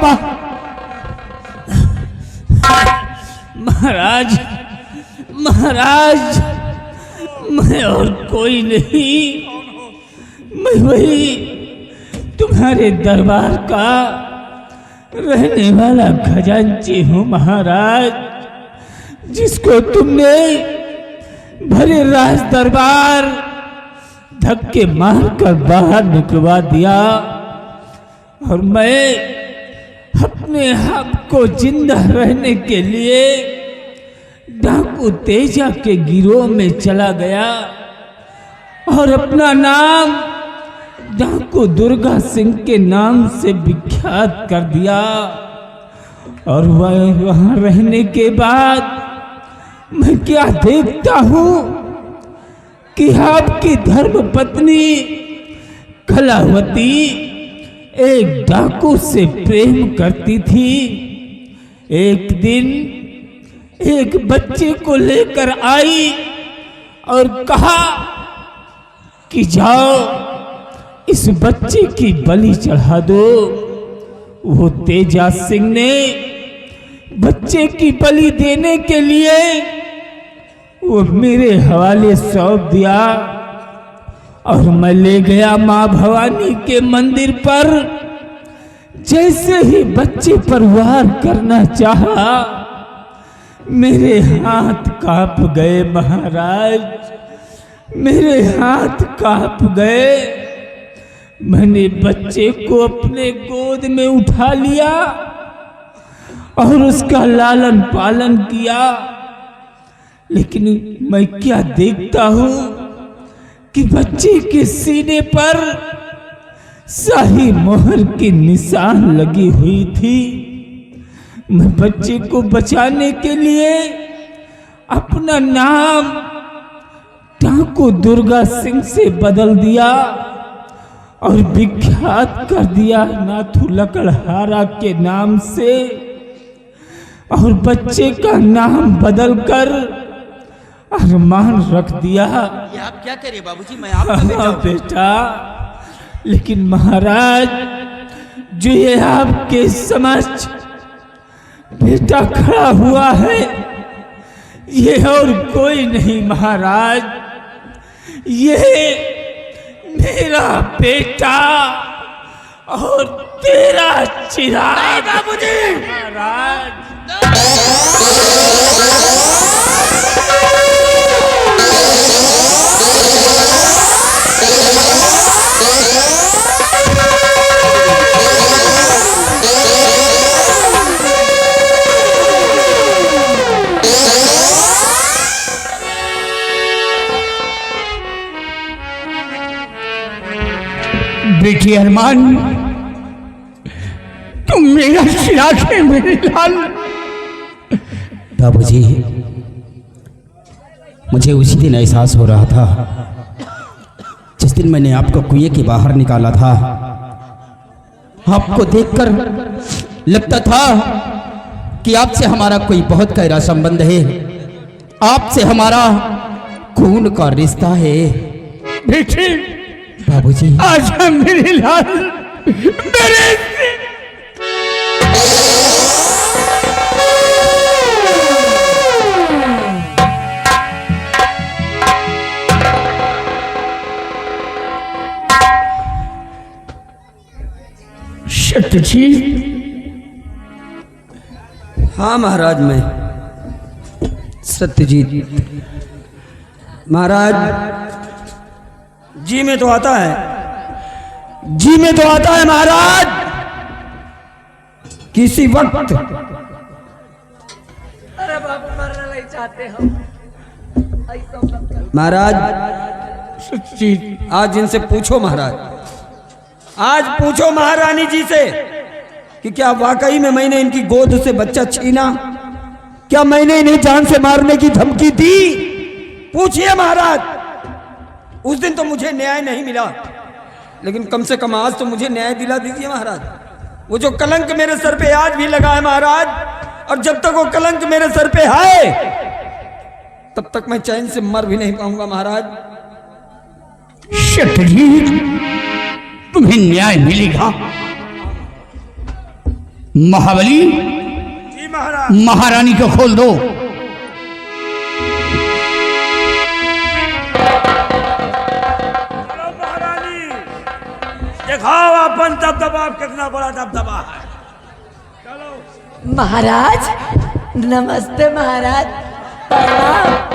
बाबा। महाराज, महाराज, मैं और कोई नहीं, मैं वही तुम्हारे दरबार का रहने वाला खजांची हूँ महाराज, जिसको तुमने भरे राज दरबार धक्के मारकर बाहर निकलवा दिया, और मैं अपने आप को जिंदा रहने के लिए डाकू तेजा के गिरोह में चला गया और अपना नाम डाकू दुर्गा सिंह के नाम से विख्यात कर दिया। और वह वहां रहने के बाद मैं क्या देखता हूं कि आपकी धर्मपत्नी कलावती एक डाकू से प्रेम करती थी। एक दिन एक बच्चे को लेकर आई और कहा कि जाओ इस बच्चे की बलि चढ़ा दो। वो तेजा सिंह ने बच्चे की बलि देने के लिए वो मेरे हवाले सौंप दिया, और मैं ले गया मां भवानी के मंदिर पर। जैसे ही बच्चे पर वार करना चाहा, मेरे हाथ कांप गए महाराज, मेरे हाथ कांप गए। मैंने बच्चे को अपने गोद में उठा लिया और उसका लालन पालन किया, लेकिन मैं क्या देखता हूं कि बच्चे के सीने पर शाही मोहर की निशान लगी हुई थी। मैं बच्चे को बचाने के लिए अपना नाम डाकू दुर्गा सिंह से बदल दिया और विख्यात कर दिया नाथू लकड़हारा के नाम से, और बच्चे का नाम बदलकर अरमान रख दिया। ये आप क्या करिए बाबूजी, मैं आपका बेटा, लेकिन महाराज जो ये आपके समक्ष बेटा खड़ा हुआ है, ये और कोई नहीं महाराज, ये मेरा बेटा और तेरा चिराग बाबूजी। महाराज। बेटी अरमान, तुम मेरा चिराग है मेरे लाल। बाबूजी, मुझे उसी दिन एहसास हो रहा था जिस दिन मैंने आपको कुएं के बाहर निकाला था। आपको देखकर लगता था कि आपसे हमारा कोई बहुत गहरा संबंध है, आपसे हमारा खून का रिश्ता है। बेटी बाबूजी, आज हम मेरे लाल मेरे सत्यजीत। हाँ महाराज, मैं सत्यजीत। महाराज जी में तो आता है, जी में तो आता है महाराज। किसी वक्त अरे बाबू मरना नहीं चाहते हम, महाराज सत्यजीत, आज इनसे पूछो महाराज, आज पूछो महारानी जी से कि क्या वाकई में मैंने इनकी गोद से बच्चा छीना, क्या मैंने इन्हें जान से मारने की धमकी दी? पूछिए महाराज। उस दिन तो मुझे न्याय नहीं मिला, लेकिन कम से कम आज तो मुझे न्याय दिला दीजिए महाराज। वो जो कलंक मेरे सर पे आज भी लगा है महाराज, और जब तक वो कलंक मेरे सर पे है तब तक मैं चैन से मर भी नहीं पाऊंगा महाराज। सत्यजीत, तुम्हें न्याय मिलेगा, महाबली, जी महाराज। महारानी को खोल दो। चलो महारानी, दिखाओ अपन दबदबा, कितना बड़ा दबदबा है। चलो महाराज नमस्ते महाराज। प्रणाम।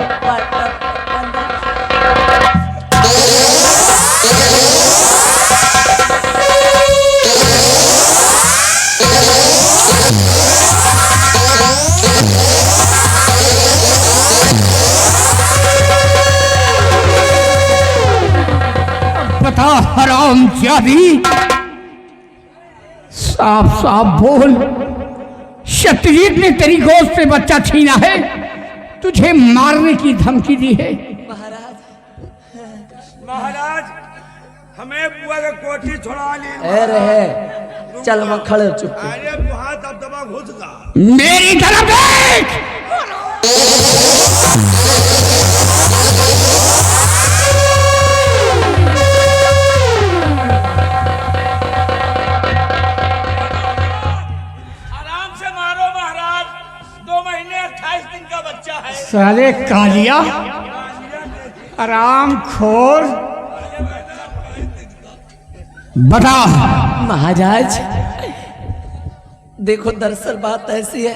बता हराम जादी, साफ साफ बोल, सत्यजीत ने तेरी गोद से बच्चा छीना है, तुझे मारने की धमकी दी है। महाराज, हमें बुआ के कोठी छोड़ा ली। ए रहे चल मैं खड़े चुप। अरे वहां दबदबा घुस गया। मेरी तरफ देख। आराम से मारो महाराज, 2 महीने 28 दिन का बच्चा है। साले कालिया, आराम खोर, बता। महाराज देखो दरअसल बात ऐसी है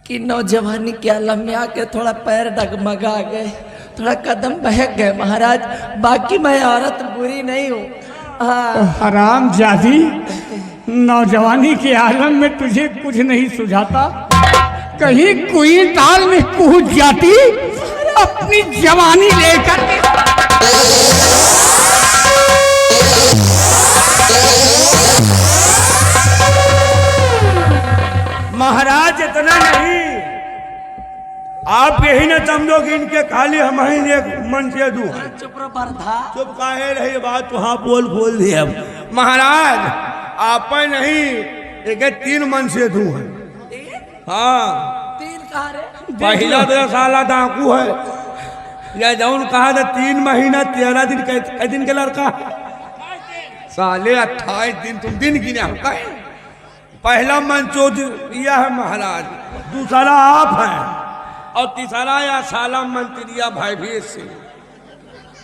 कि नौजवानी के आलम में आके थोड़ा पैर डगमगा गए, थोड़ा कदम बहक गए महाराज। बाकी मैं औरत बुरी नहीं हूँ। हाँ हराम जादी, नौजवानी के आलम में तुझे कुछ नहीं सुझाता, कहीं कोई ताल में कूद जाती अपनी जवानी लेकर। महाराज इतना नहीं, आप यही न समझो कि इनके खाली हम ही एक मन से दू हैं। चुप रहो बरधा। चुप काहे रही, बात तो हाँ बोल दी अब। महाराज आप नहीं, एक 3 मन से दू हैं। हाँ 3 कहा रे? पहला 2 साल डाकू है, या जौन कहा था 3 महीना 13 दिन कै दिन के लड़का, साले 28 दिन तुम दिन गिने हो कहे। पहला मन चोद दिया है महाराज, दूसरा आप हैं, और तीसरा या साला मंत्रिया भाई भी से।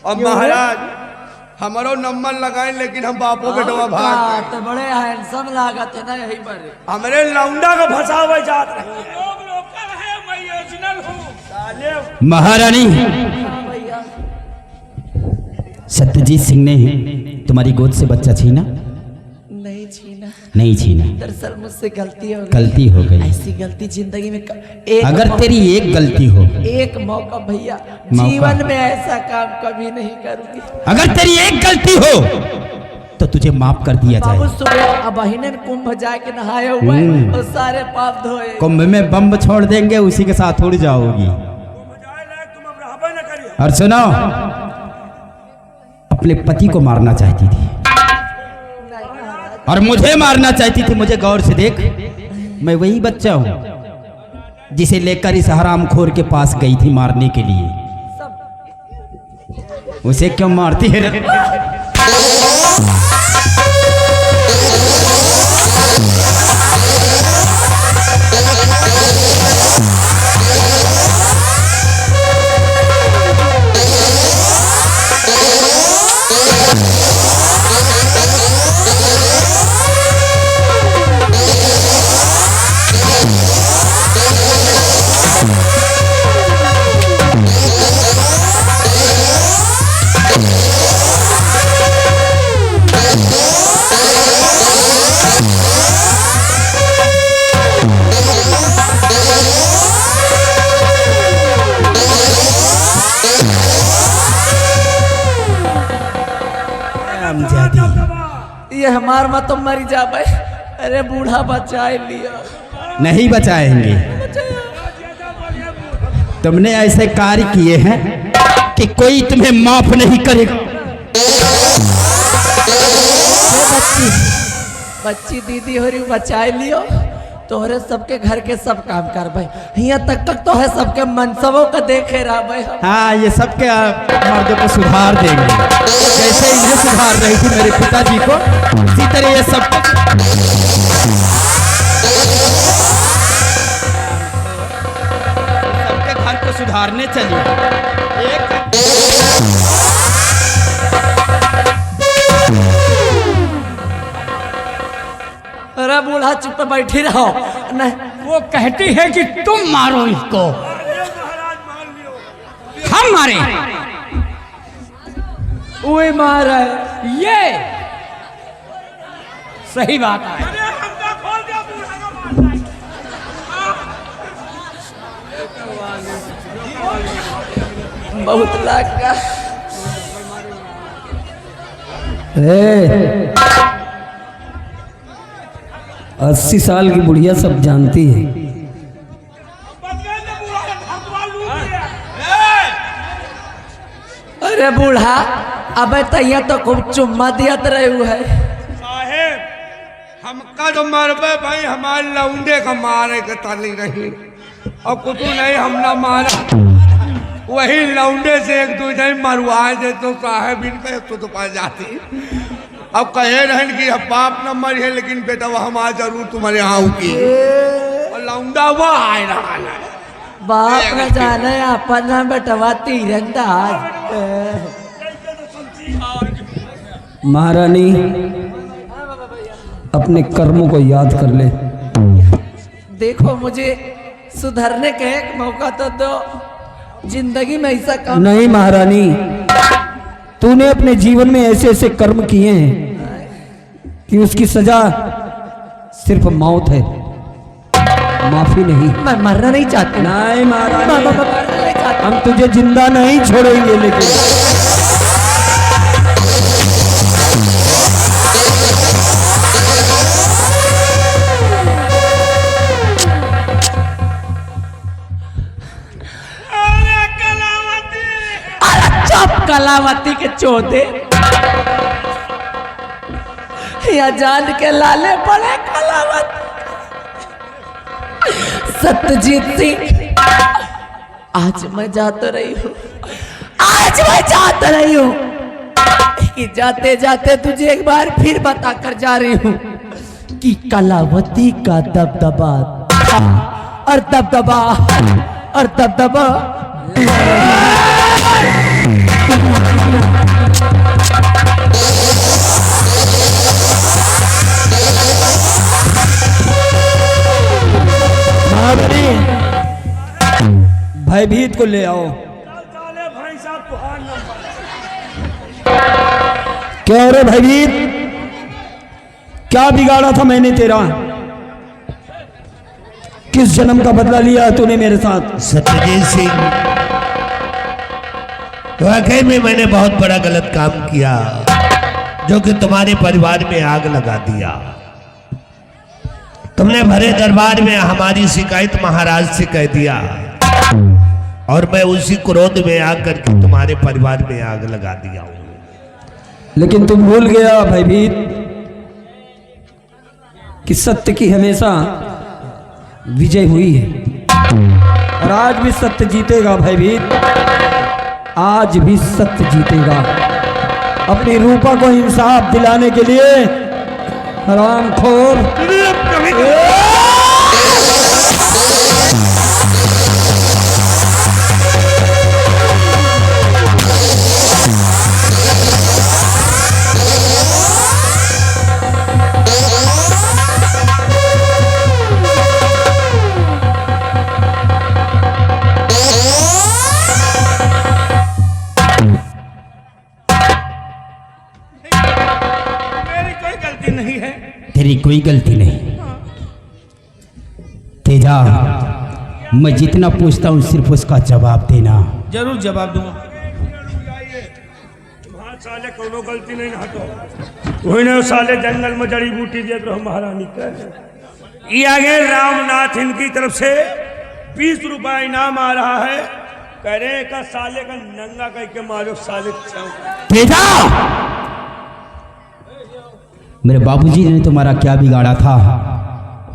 और महाराज हमारो नंबर लगाए, लेकिन हम बापो बेटवा भाग तो बड़े हैंडसम लागत है ना, यही बड़े हमरे लौंडा का फंसावे जात रही है। लोग लोकल है, मैं ओरिजिनल हूँ साले। महारानी, भैया। सत्यजीत सिंह ने तुम्हारी गोद से बच्चा छीना? नहीं छीना, नहीं छीना। दरअसल मुझसे गलती हो गई। गलती हो गई। ऐसी गलती जिंदगी में एक अगर तेरी एक गलती हो, एक मौका भैया, मौका। जीवन में ऐसा काम कभी नहीं करूंगी। अगर तेरी एक गलती हो तो तुझे माफ कर दिया बाबू जाए। सुबह अब बहिने कुंभ जाके नहाए हुए हैं, और सारे पाप धोए। कुंभ में बम छोड़ देंगे, उसी के साथ उड़ जाओगी। तुम अब रहबे न करिए। और सुनो, अपने पति को मारना चाहती थी और मुझे मारना चाहती थी। मुझे गौर से देख, मैं वही बच्चा हूं जिसे लेकर इस हरामखोर के पास गई थी मारने के लिए। उसे क्यों मारती है रे? ये हमार मत तो मर जा भाई। अरे बूढ़ा बचाए लिया। नहीं बचाएंगे। तुमने ऐसे कार्य किए हैं कि कोई तुम्हें माफ नहीं करेगा। बच्ची बच्ची दीदी हो रही, बचाए लियो। तोहरे सबके घर के सब काम कर भाई, यहाँ तक तो है सबके मनसबों का देखे रहा भाई। हाँ, ये सबके मर्दों को सुधार देंगे। जैसे इन्हें सुधार रही थी मेरे पिताजी को, इसी तरह ये सब सुधारने चली। अरे बूढ़ा चुप बैठी रहो। नहीं वो कहती है कि तुम मारो इसको। हम मारे? वही मार है। ये सही बात है। बहुत लाख का। 80 साल की बुढ़िया सब जानती है। अरे बूढ़ा अबे तैया तो खूब चुम्मा दियत रहे हुए है। साहेब हमका तो मरबे भाई, हमारे लौंडे का मारे के ताली रही और कुछ नहीं हमने मारा। वही लौंडे से एक दूसरे मरवाए दे तो साहेब इनके तो पा जाती। अब कहे रहन कि अब बाप न मरे लेकिन बेटा वह हमारा जरूर तुम्हारे यहाँ की और लौंडा वह आए रहा है। बाप न जाने अपन बेटवा तीरंदाज। महारानी अपने कर्मों को याद कर ले। देखो मुझे सुधरने का एक मौका तो दो। जिंदगी में ऐसा काम नहीं महारानी, तूने अपने जीवन में ऐसे ऐसे कर्म किए हैं कि उसकी सजा सिर्फ मौत है, माफी नहीं। मैं मरना नहीं चाहती। नहीं महारानी, मरना नहीं चाहती। हम तुझे जिंदा नहीं छोड़ेंगे। लेकिन कलावती के चौथे या जान के लाले पड़े कलावती। सत्यजीत सिंह आज मैं जाते रही हूँ, आज मैं जाते रही हूँ कि जाते जाते तुझे एक बार फिर बता कर जा रही हूँ कि कलावती का दबदबा था और दबदबा भयभीत को ले आओ। क्या रे भयभीत, क्या बिगाड़ा था मैंने तेरा? किस जन्म का बदला लिया तूने मेरे साथ? सत्यजीत सिंह, वाकई में मैंने बहुत बड़ा गलत काम किया जो कि तुम्हारे परिवार में आग लगा दिया। तुमने भरे दरबार में हमारी शिकायत महाराज से कह दिया और मैं उसी क्रोध में आकर के तुम्हारे परिवार में आग लगा दिया हूं। लेकिन तुम भूल गया भयभीत कि सत्य की हमेशा विजय हुई है और आज भी सत्य जीतेगा भयभीत, आज भी सत्य जीतेगा। अपनी रूपा को इंसाफ दिलाने के लिए हरामखोर तेरी कोई गलती नहीं। तेजा, मैं जितना पूछता हूँ सिर्फ उसका जवाब देना। जरूर जवाब दूंगा। साले कोनो गलती नहीं हटो। वही ना साले जंगल में जड़ी बूटी देख रहो महारानी का। ये आगे रामनाथ इनकी तरफ से 20 रुपया इनाम आ रहा है। करे का साले का नंगा कह के मारो साले। तेजा, मेरे बाबूजी ने तुम्हारा क्या बिगाड़ा था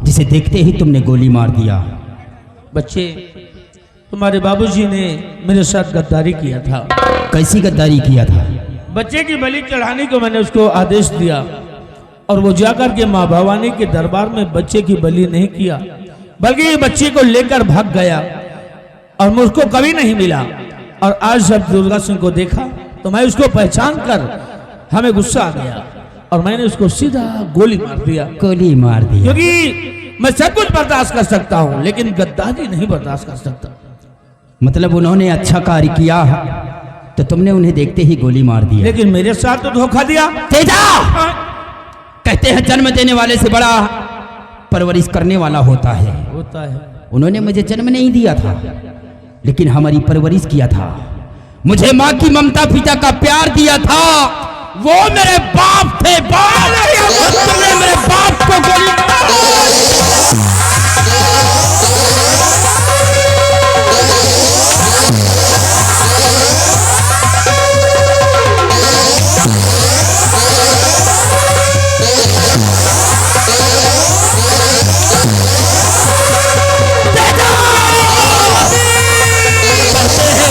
जिसे देखते ही तुमने गोली मार दिया? बच्चे, तुम्हारे बाबूजी ने मेरे साथ गद्दारी किया था। कैसी गद्दारी किया था? बच्चे की बलि चढ़ाने को मैंने उसको आदेश दिया और वो जाकर के माँ भवानी के दरबार में बच्चे की बलि नहीं किया, बल्कि बच्चे को लेकर भाग गया। और मुझको कभी नहीं मिला। और आज जब दुर्गा सिंह को देखा तो मैं उसको पहचान कर हमें गुस्सा आ गया और मैंने उसको सीधा गोली मार दिया। गोली मार दी। क्योंकि मैं सब कुछ बर्दाश्त कर सकता हूँ लेकिन गद्दारी नहीं बर्दाश्त कर सकता। मतलब उन्होंने अच्छा कार्य किया तो तुमने उन्हें देखते ही गोली मार दिया। लेकिन मेरे साथ तो धोखा दिया। तेजा, कहते हैं जन्म देने वाले से बड़ा परवरिश करने वाला होता है। होता है। उन्होंने मुझे जन्म नहीं दिया था लेकिन हमारी परवरिश किया था। मुझे माँ की ममता, पिता का प्यार दिया था। वो मेरे बाप थे। बाप, तुमने मेरे बाप को गोली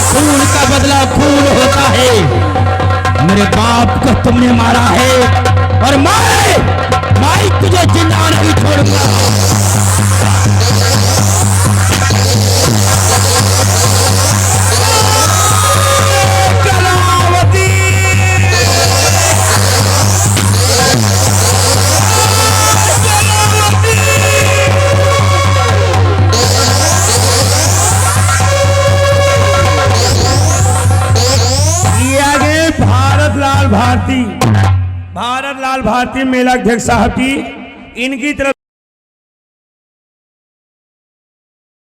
खून का बदला खून होता है। मेरे बाप को तुमने मारा है और मैं तुझे जिंदा नहीं छोड़ूंगा। भारत लाल भारती मेला अध्यक्ष साहब की इनकी तरफ